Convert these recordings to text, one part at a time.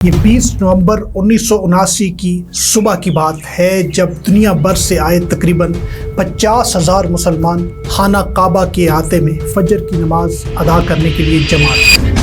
یہ 20 نومبر 1979 کی صبح کی بات ہے جب دنیا بھر سے آئے تقریباً 50,000 مسلمان خانہ کعبہ کے احاطے میں فجر کی نماز ادا کرنے کے لیے جمع ہوئے۔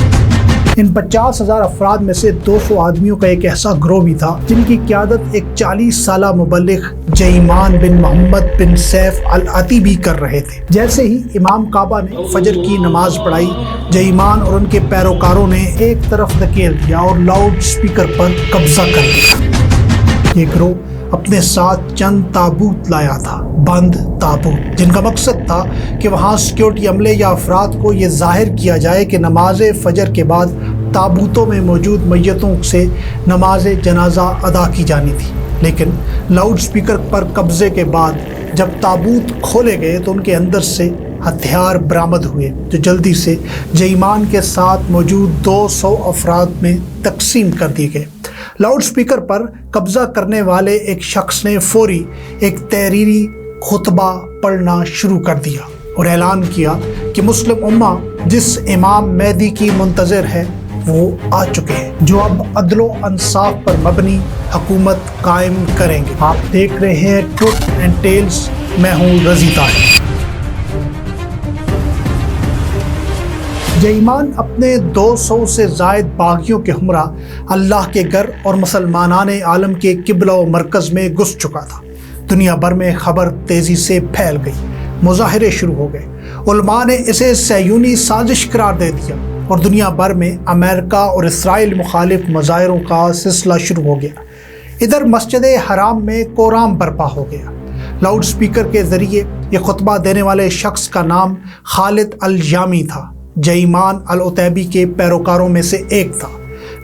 ان 50,000 افراد میں سے 200 آدمیوں کا ایک ایسا گروہ بھی تھا جن کی قیادت ایک 40 سالہ مبلغ جیمان بن محمد بن سیف العتیبی کر رہے تھے۔ جیسے ہی امام کعبہ نے فجر کی نماز پڑھائی، جیمان اور ان کے پیروکاروں نے ایک طرف دھکیل دیا اور لاؤڈ سپیکر پر قبضہ کر لیا۔ یہ گروہ اپنے ساتھ چند تابوت لایا تھا، بند تابوت، جن کا مقصد تھا کہ وہاں سیکیورٹی عملے یا افراد کو یہ ظاہر کیا جائے کہ نماز فجر کے بعد تابوتوں میں موجود میتوں سے نماز جنازہ ادا کی جانی تھی۔ لیکن لاؤڈ سپیکر پر قبضے کے بعد جب تابوت کھولے گئے تو ان کے اندر سے ہتھیار برآمد ہوئے جو جلدی سے جیمان کے ساتھ موجود 200 افراد میں تقسیم کر دیے گئے۔ لاؤڈ سپیکر پر قبضہ کرنے والے ایک شخص نے فوری ایک تحریری خطبہ پڑھنا شروع کر دیا اور اعلان کیا کہ مسلم امہ جس امام مہدی کی منتظر ہے وہ آ چکے ہیں، جو اب عدل و انصاف پر مبنی حکومت قائم کریں گے۔ آپ دیکھ رہے ہیں ٹروتھ اینڈ ٹیلز، میں ہوں رضی طاہر۔ جیمان اپنے 200 سے زائد باغیوں کے ہمراہ اللہ کے گھر اور مسلمانان عالم کے قبلہ و مرکز میں گھس چکا تھا۔ دنیا بھر میں خبر تیزی سے پھیل گئی، مظاہرے شروع ہو گئے، علماء نے اسے صہیونی سازش قرار دے دیا اور دنیا بھر میں امریکہ اور اسرائیل مخالف مظاہروں کا سلسلہ شروع ہو گیا۔ ادھر مسجد حرام میں کورام برپا ہو گیا۔ لاؤڈ سپیکر کے ذریعے یہ خطبہ دینے والے شخص کا نام خالد الجامی تھا، جیمان العتیبی کے پیروکاروں میں سے ایک تھا۔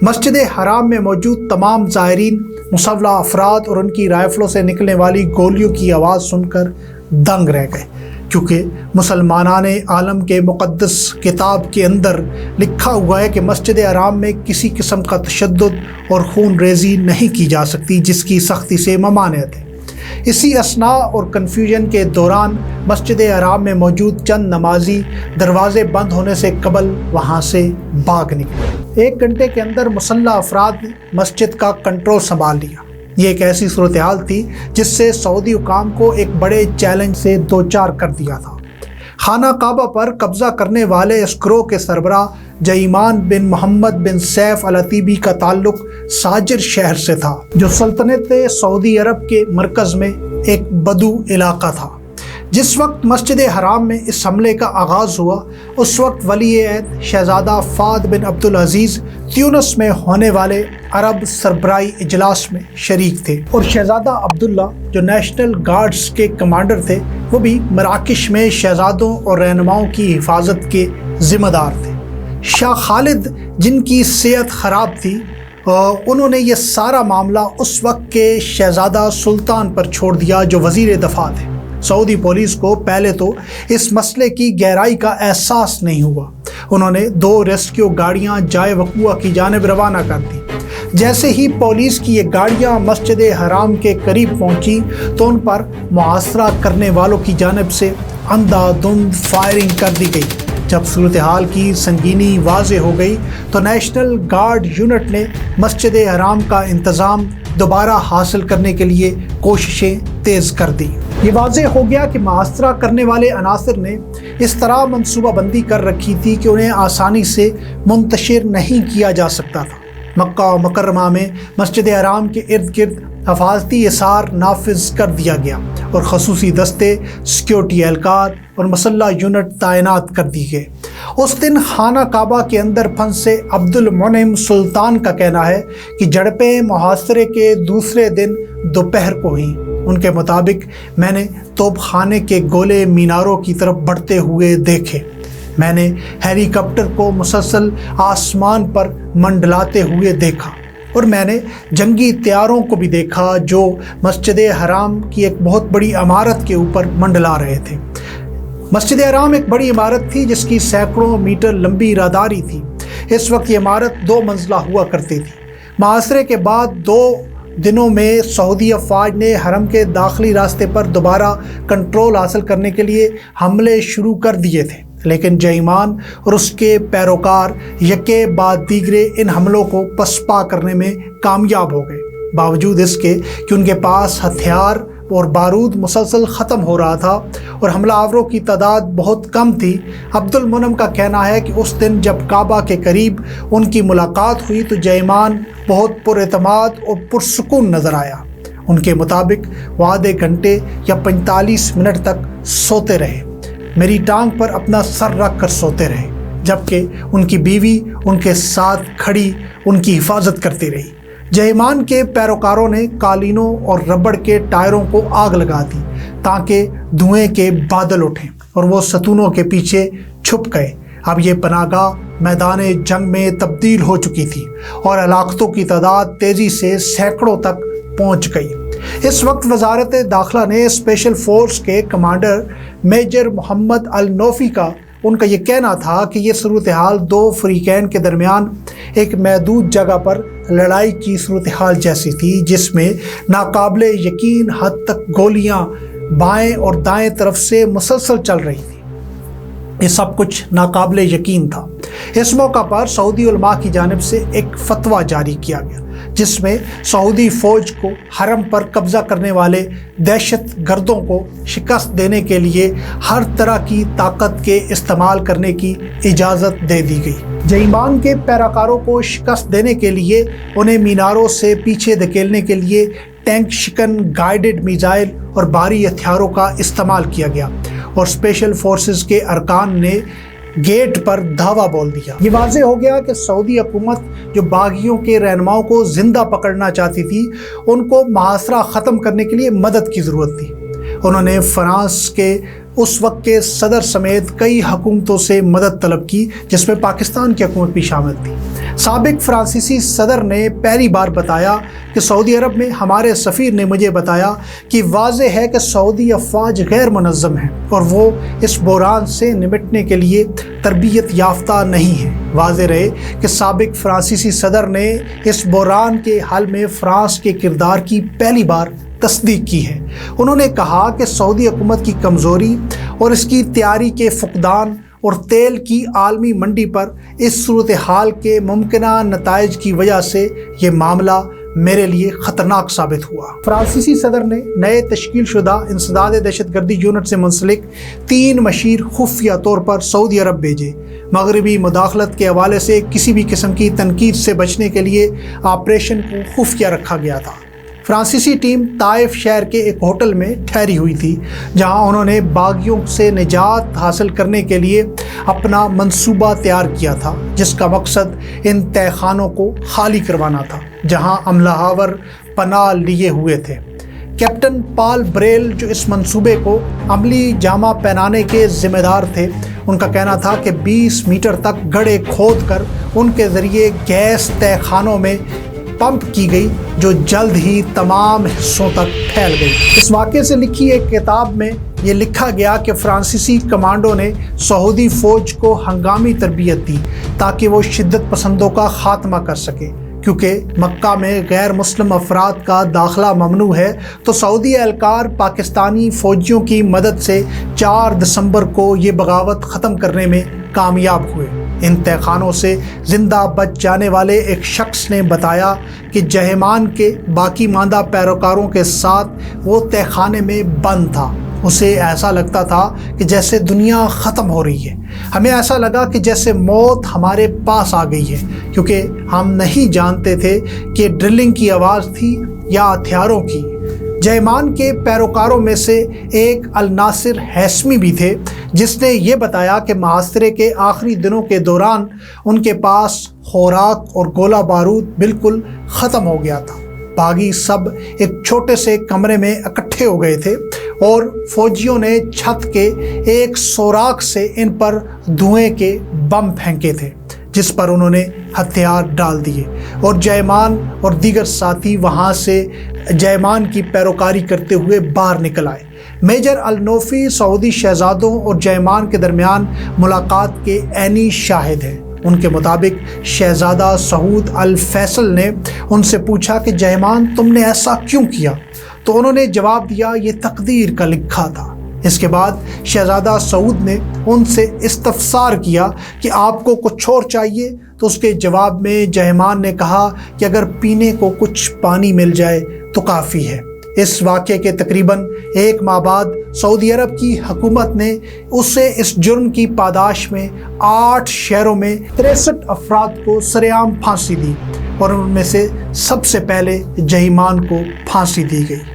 مسجد حرام میں موجود تمام زائرین مسلح افراد اور ان کی رائفلوں سے نکلنے والی گولیوں کی آواز سن کر دنگ رہ گئے، کیونکہ مسلمانان عالم کے مقدس کتاب کے اندر لکھا ہوا ہے کہ مسجد حرام میں کسی قسم کا تشدد اور خون ریزی نہیں کی جا سکتی، جس کی سختی سے ممانعت ہے۔ اسی اثناء اور کنفیوژن کے دوران مسجد حرام میں موجود چند نمازی دروازے بند ہونے سے قبل وہاں سے بھاگ نکلے۔ 1 گھنٹے کے اندر مسلح افراد نے مسجد کا کنٹرول سنبھال لیا۔ یہ ایک ایسی صورتحال تھی جس سے سعودی حکام کو ایک بڑے چیلنج سے دوچار کر دیا تھا۔ خانہ کعبہ پر قبضہ کرنے والے اس گروہ کے سربراہ جیمان بن محمد بن سیف العتیبی کا تعلق ساجر شہر سے تھا، جو سلطنت سعودی عرب کے مرکز میں ایک بدو علاقہ تھا۔ جس وقت مسجد حرام میں اس حملے کا آغاز ہوا، اس وقت ولی عہد شہزادہ فہد بن عبدالعزیز تیونس میں ہونے والے عرب سربراہی اجلاس میں شریک تھے، اور شہزادہ عبداللہ جو نیشنل گارڈز کے کمانڈر تھے وہ بھی مراکش میں شہزادوں اور رہنماؤں کی حفاظت کے ذمہ دار تھے۔ شاہ خالد جن کی صحت خراب تھی، انہوں نے یہ سارا معاملہ اس وقت کے شہزادہ سلطان پر چھوڑ دیا جو وزیر دفاع تھے۔ سعودی پولیس کو پہلے تو اس مسئلے کی گہرائی کا احساس نہیں ہوا۔ انہوں نے 2 ریسکیو گاڑیاں جائے وقوع کی جانب روانہ کر دی۔ جیسے ہی پولیس کی یہ گاڑیاں مسجد حرام کے قریب پہنچی تو ان پر محاصرہ کرنے والوں کی جانب سے اندھا دھند فائرنگ کر دی گئی۔ جب صورتحال کی سنگینی واضح ہو گئی تو نیشنل گارڈ یونٹ نے مسجد حرام کا انتظام دوبارہ حاصل کرنے کے لیے کوششیں تیز کر دی۔ یہ واضح ہو گیا کہ محاصرہ کرنے والے عناصر نے اس طرح منصوبہ بندی کر رکھی تھی کہ انہیں آسانی سے منتشر نہیں کیا جا سکتا تھا۔ مکہ و مکرمہ میں مسجد حرام کے ارد گرد حفاظتی حصار نافذ کر دیا گیا اور خصوصی دستے، سیکیورٹی اہلکار اور مسلح یونٹ تعینات کر دی گئے۔ اس دن خانہ کعبہ کے اندر پھنسے عبد المنعم سلطان کا کہنا ہے کہ جھڑپیں محاصرے کے دوسرے دن دوپہر کو ہوئیں۔ ان کے مطابق میں نے توپ خانے کے گولے میناروں کی طرف بڑھتے ہوئے دیکھے، میں نے ہیلی کاپٹر کو مسلسل آسمان پر منڈلاتے ہوئے دیکھا، اور میں نے جنگی طیاروں کو بھی دیکھا جو مسجد حرام کی ایک بہت بڑی عمارت کے اوپر منڈلا رہے تھے۔ مسجد حرام ایک بڑی عمارت تھی جس کی سینکڑوں میٹر لمبی راداری تھی۔ اس وقت یہ عمارت 2 منزلہ ہوا کرتی تھی۔ محاصرے کے بعد 2 دنوں میں سعودی افواج نے حرم کے داخلی راستے پر دوبارہ کنٹرول حاصل کرنے کے لیے حملے شروع کر دیے تھے۔ لیکن جیمان اور اس کے پیروکار یکے بعد دیگرے ان حملوں کو پسپا کرنے میں کامیاب ہو گئے۔ باوجود اس کے کہ ان کے پاس ہتھیار اور بارود مسلسل ختم ہو رہا تھا اور حملہ آوروں کی تعداد بہت کم تھی، عبد المنعم کا کہنا ہے کہ اس دن جب کعبہ کے قریب ان کی ملاقات ہوئی تو جیمان بہت پر اعتماد اور پرسکون نظر آیا۔ ان کے مطابق وہ آدھے گھنٹے یا 45 منٹ تک سوتے رہے، میری ٹانگ پر اپنا سر رکھ کر سوتے رہے، جبکہ ان کی بیوی ان کے ساتھ کھڑی ان کی حفاظت کرتی رہی۔ جیمان کے پیروکاروں نے قالینوں اور ربڑ کے ٹائروں کو آگ لگا دی تاکہ دھوئیں کے بادل اٹھیں اور وہ ستونوں کے پیچھے چھپ گئے۔ اب یہ پناہ گاہ میدان جنگ میں تبدیل ہو چکی تھی اور ہلاکتوں کی تعداد تیزی سے سینکڑوں تک پہنچ گئی۔ اس وقت وزارت داخلہ نے اسپیشل فورس کے کمانڈر میجر محمد النوفی کا ان کا یہ کہنا تھا کہ یہ صورتحال دو فریقین کے درمیان ایک محدود جگہ پر لڑائی کی صورتحال جیسی تھی، جس میں ناقابل یقین حد تک گولیاں بائیں اور دائیں طرف سے مسلسل چل رہی تھی۔ یہ سب کچھ ناقابل یقین تھا۔ اس موقع پر سعودی علماء کی جانب سے ایک فتویٰ جاری کیا گیا جس میں سعودی فوج کو حرم پر قبضہ کرنے والے دہشت گردوں کو شکست دینے کے لیے ہر طرح کی طاقت کے استعمال کرنے کی اجازت دے دی گئی۔ جیمان کے پیروکاروں کو شکست دینے کے لیے انہیں میناروں سے پیچھے دھکیلنے کے لیے ٹینک شکن گائیڈڈ میزائل اور بھاری ہتھیاروں کا استعمال کیا گیا اور اسپیشل فورسز کے ارکان نے گیٹ پر دھاوا بول دیا۔ یہ واضح ہو گیا کہ سعودی حکومت جو باغیوں کے رہنماؤں کو زندہ پکڑنا چاہتی تھی، ان کو محاصرہ ختم کرنے کے لیے مدد کی ضرورت تھی۔ انہوں نے فرانس کے اس وقت کے صدر سمیت کئی حکومتوں سے مدد طلب کی، جس میں پاکستان کی حکومت بھی شامل تھی۔ سابق فرانسیسی صدر نے پہلی بار بتایا کہ سعودی عرب میں ہمارے سفیر نے مجھے بتایا کہ واضح ہے کہ سعودی افواج غیر منظم ہیں اور وہ اس بحران سے نمٹنے کے لیے تربیت یافتہ نہیں ہیں۔ واضح رہے کہ سابق فرانسیسی صدر نے اس بحران کے حل میں فرانس کے کردار کی پہلی بار تصدیق کی ہے۔ انہوں نے کہا کہ سعودی حکومت کی کمزوری اور اس کی تیاری کے فقدان اور تیل کی عالمی منڈی پر اس صورتحال کے ممکنہ نتائج کی وجہ سے یہ معاملہ میرے لیے خطرناک ثابت ہوا۔ فرانسیسی صدر نے نئے تشکیل شدہ انسداد دہشت گردی یونٹ سے منسلک 3 مشیر خفیہ طور پر سعودی عرب بھیجے۔ مغربی مداخلت کے حوالے سے کسی بھی قسم کی تنقید سے بچنے کے لیے آپریشن کو خفیہ رکھا گیا تھا۔ فرانسیسی ٹیم طائف شہر کے ایک ہوٹل میں ٹھہری ہوئی تھی، جہاں انہوں نے باغیوں سے نجات حاصل کرنے کے لیے اپنا منصوبہ تیار کیا تھا، جس کا مقصد ان تہہ خانوں کو خالی کروانا تھا جہاں حملہ آور پناہ لیے ہوئے تھے۔ کیپٹن پال بریل جو اس منصوبے کو عملی جامہ پہنانے کے ذمہ دار تھے، ان کا کہنا تھا کہ 20 میٹر تک گڑھے کھود کر ان کے ذریعے گیس تہہ خانوں میں پمپ کی گئی، جو جلد ہی تمام حصوں تک پھیل گئی۔ اس واقعے سے لکھی ایک کتاب میں یہ لکھا گیا کہ فرانسیسی کمانڈو نے سعودی فوج کو ہنگامی تربیت دی تاکہ وہ شدت پسندوں کا خاتمہ کر سکے۔ کیونکہ مکہ میں غیر مسلم افراد کا داخلہ ممنوع ہے، تو سعودی اہلکار پاکستانی فوجیوں کی مدد سے 4 دسمبر کو یہ بغاوت ختم کرنے میں کامیاب ہوئے۔ ان تہہ خانوں سے زندہ بچ جانے والے ایک شخص نے بتایا کہ جیمان کے باقی ماندہ پیروکاروں کے ساتھ وہ تہہ خانے میں بند تھا۔ اسے ایسا لگتا تھا کہ جیسے دنیا ختم ہو رہی ہے۔ ہمیں ایسا لگا کہ جیسے موت ہمارے پاس آ گئی ہے، کیونکہ ہم نہیں جانتے تھے کہ ڈرلنگ کی آواز تھی یا ہتھیاروں کی۔ جیمان کے پیروکاروں میں سے ایک الناصر ہیثمی بھی تھے، جس نے یہ بتایا کہ محاصرے کے آخری دنوں کے دوران ان کے پاس خوراک اور گولہ بارود بالکل ختم ہو گیا تھا۔ باغی سب ایک چھوٹے سے کمرے میں اکٹھے ہو گئے تھے اور فوجیوں نے چھت کے ایک سوراخ سے ان پر دھوئیں کے بم پھینکے تھے، جس پر انہوں نے ہتھیار ڈال دیے، اور جیمان اور دیگر ساتھی وہاں سے جیمان کی پیروکاری کرتے ہوئے باہر نکل آئے۔ میجر النوفی سعودی شہزادوں اور جیمان کے درمیان ملاقات کے عینی شاہد ہیں۔ ان کے مطابق شہزادہ سعود الفیصل نے ان سے پوچھا کہ جیمان تم نے ایسا کیوں کیا؟ تو انہوں نے جواب دیا، یہ تقدیر کا لکھا تھا۔ اس کے بعد شہزادہ سعود نے ان سے استفسار کیا کہ آپ کو کچھ اور چاہیے، تو اس کے جواب میں جہیمان نے کہا کہ اگر پینے کو کچھ پانی مل جائے تو کافی ہے۔ اس واقعے کے تقریباً 1 ماہ بعد سعودی عرب کی حکومت نے اسے اس جرم کی پاداش میں 8 شہروں میں 63 افراد کو سرعام پھانسی دی، اور ان میں سے سب سے پہلے جہیمان کو پھانسی دی گئی۔